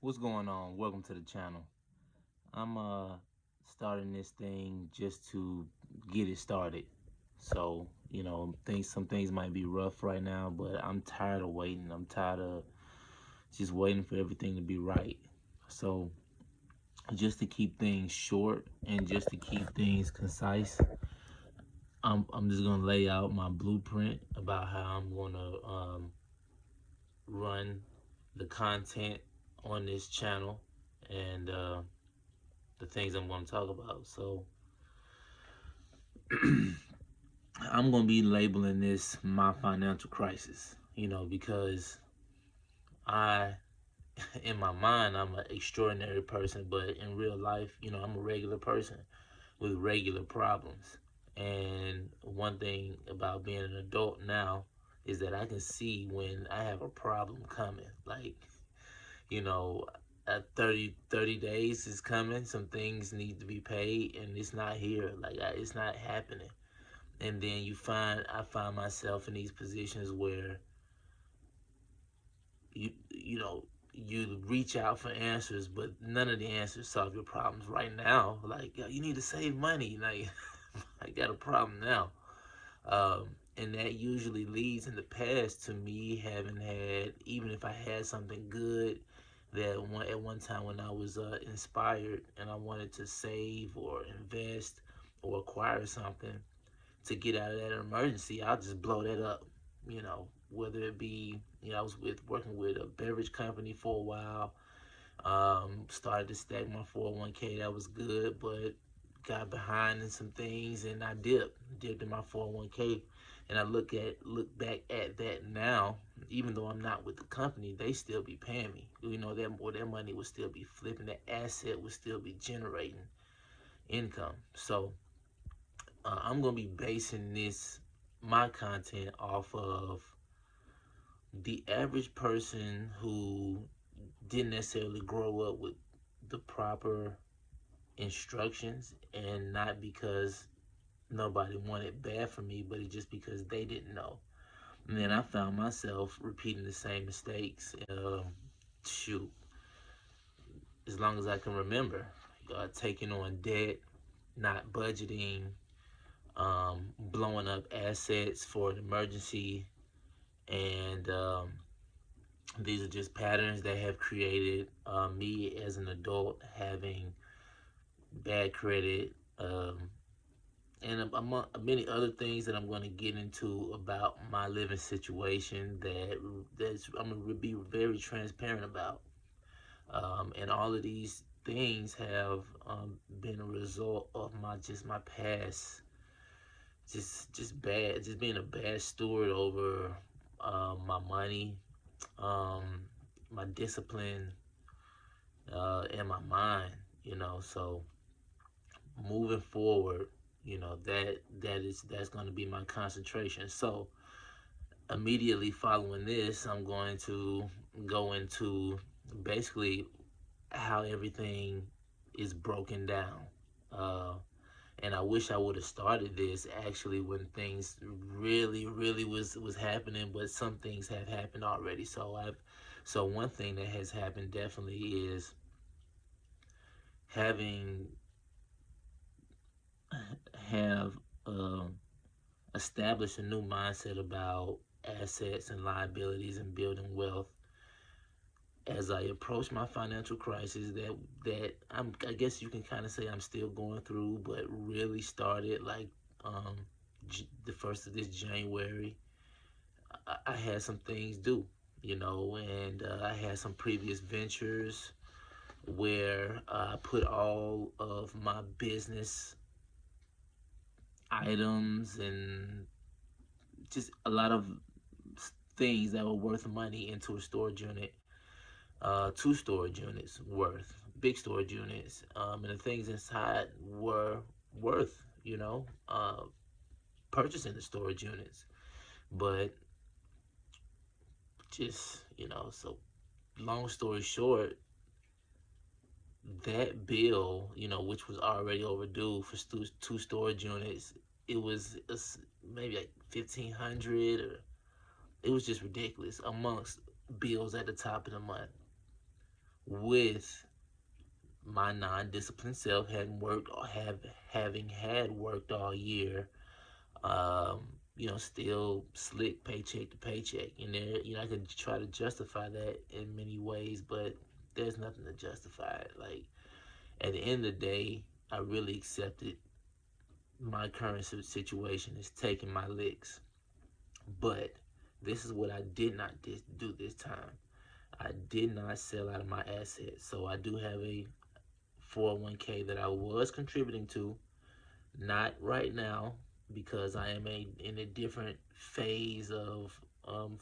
What's going on? Welcome to the channel. I'm starting this thing just to get it started. So, some things might be rough right now, but I'm tired of waiting. I'm tired of just waiting for everything to be right. So, just to keep things short and just to keep things concise, I'm just gonna lay out my blueprint about how I'm gonna run the content on this channel and the things I'm going to talk about. So I'm going to be labeling this my financial crisis, because I, in my mind, I'm an extraordinary person, but in real life, I'm a regular person with regular problems. And one thing about being an adult now is that I can see when I have a problem coming. Like, you know, 30 days is coming. Some things need to be paid, and it's not here. Like, it's not happening. And then I find myself in these positions where you reach out for answers, but none of the answers solve your problems right now. Like, you need to save money. Like, I got a problem now. And that usually leads in the past to me having had, even if I had something good that at one time when I was inspired and I wanted to save or invest or acquire something to get out of that emergency, I'll just blow that up. Whether it be, I was working with a beverage company for a while. Started to stack my 401k. That was good, but got behind in some things, and I dipped in my 401k. And I look back at that now. Even though I'm not with the company, they still be paying me. Their money would still be flipping. The asset would still be generating income. So I'm gonna be basing my content off of the average person who didn't necessarily grow up with the proper instructions, and not because nobody wanted bad for me, but it's just because they didn't know. And then I found myself repeating the same mistakes. Shoot, as long as I can remember, taking on debt, not budgeting, blowing up assets for an emergency, and these are just patterns that have created me as an adult having bad credit, and among many other things that I'm going to get into about my living situation that's I'm going to be very transparent about. And all of these things have been a result of my past, just being a bad steward over my money, um, my discipline, and my mind. So moving forward, that's going to be my concentration. So immediately following this, I'm going to go into basically how everything is broken down. Uh, and I wish I would have started this actually when things really was happening, but some things have happened already. So one thing that has happened definitely is having have um, established a new mindset about assets and liabilities and building wealth as I approach my financial crisis I guess you can kind of say I'm still going through, but really started like the first of this January. I had some things due, and I had some previous ventures where I put all of my business items and just a lot of things that were worth money into a storage unit, two storage units worth, big storage units, and the things inside were worth, purchasing the storage units. But just, so long story short, that bill, which was already overdue for two storage units, it was maybe like 1,500, or it was just ridiculous amongst bills at the top of the month. with my non-disciplined self hadn't worked or having had worked all year, still slick paycheck to paycheck. And there, I could try to justify that in many ways, but there's nothing to justify it. Like, at the end of the day, I really accepted my current situation is taking my licks. But this is what I did not do this time. I did not sell out of my assets. So I do have a 401k that I was contributing to. Not right now, because I am in a different phase of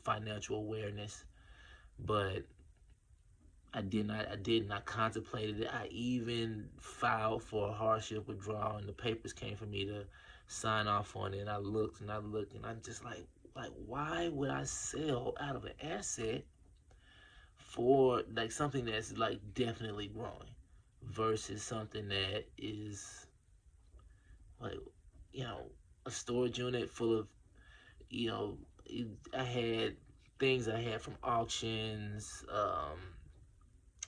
financial awareness. But I contemplated it. I even filed for a hardship withdrawal, and the papers came for me to sign off on it. And I looked and I looked, and I'm just like, why would I sell out of an asset for like something that's like definitely growing versus something that is like, you know, a storage unit full of, you know, I had things I had from auctions.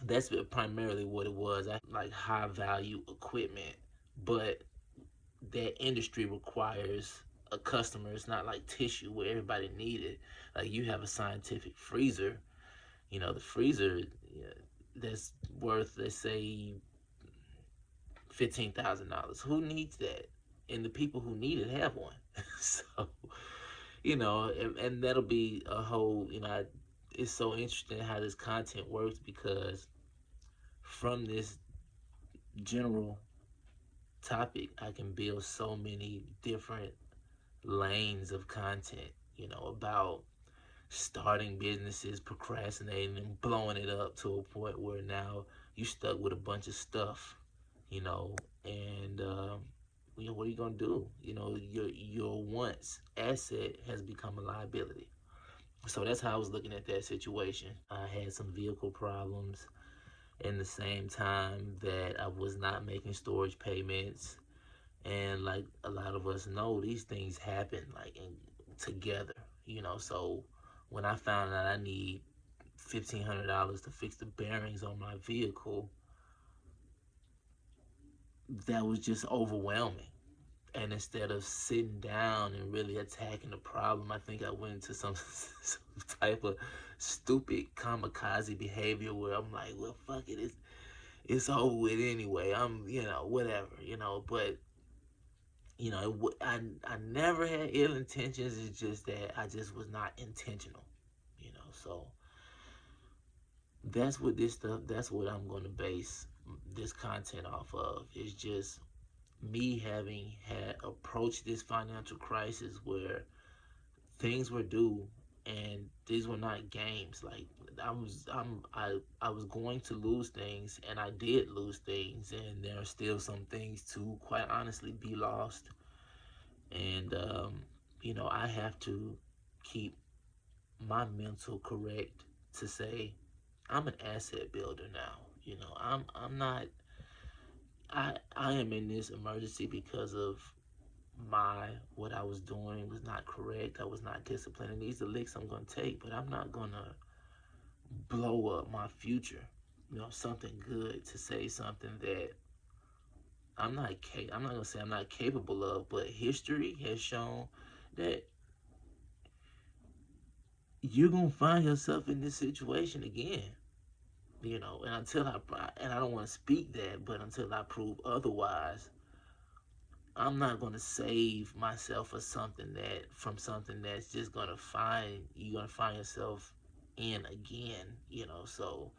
That's primarily what it was. I like high value equipment, but that industry requires a customer. It's not like tissue where everybody need it. Like, you have a scientific freezer, the freezer, that's worth, let's say, $15,000. Who needs that? And the people who need it have one. So, and that'll be a whole, it's so interesting how this content works, because from this general topic, I can build so many different lanes of content, about starting businesses, procrastinating, and blowing it up to a point where now you stuck with a bunch of stuff, and what are you gonna do? Your once asset has become a liability. So that's how I was looking at that situation. I had some vehicle problems in the same time that I was not making storage payments. And like a lot of us know, these things happen like together, So when I found out I need $1,500 to fix the bearings on my vehicle, that was just overwhelming. And instead of sitting down and really attacking the problem, I think I went into some type of stupid kamikaze behavior where I'm like, well, fuck it, it's over with anyway. I'm, whatever, But I never had ill intentions. It's just that I just was not intentional, So that's what this stuff. That's what I'm going to base this content off of. It's just me having had approached this financial crisis where things were due, and these were not games. Like, I was going to lose things, and I did lose things, and there are still some things to quite honestly be lost. And I have to keep my mental correct to say I'm an asset builder now. I'm not. I am in this emergency because of my what I was doing was not correct. I was not disciplined, and these are licks I'm gonna take. But I'm not gonna blow up my future. Something good to say something that I'm not gonna say I'm not capable of, but history has shown that you're gonna find yourself in this situation again. And and I don't want to speak that, but until I prove otherwise, I'm not gonna save myself for something that's just gonna find you're gonna find yourself in again. So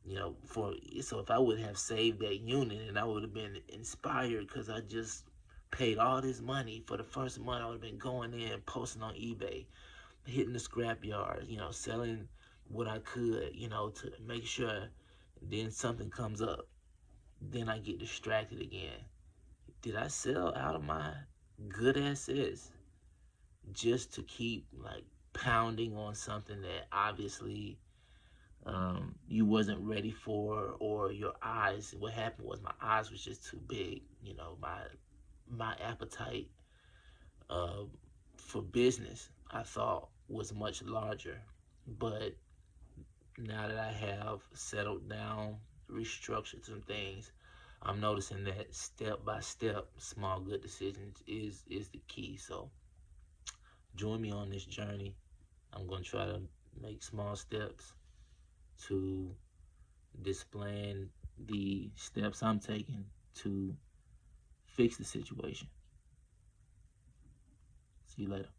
if I would have saved that unit, and I would have been inspired because I just paid all this money for the first month, I would have been going in, posting on eBay, hitting the scrap yard, selling what I could, to make sure. Then something comes up. Then I get distracted again. Did I sell out of my good assets just to keep like pounding on something that obviously you wasn't ready for, or your eyes? What happened was my eyes was just too big. My appetite uh, for business, I thought, was much larger, but now that I have settled down, restructured some things, I'm noticing that step by step, small good decisions is the key. So join me on this journey. I'm gonna try to make small steps to displaying the steps I'm taking to fix the situation. See you later.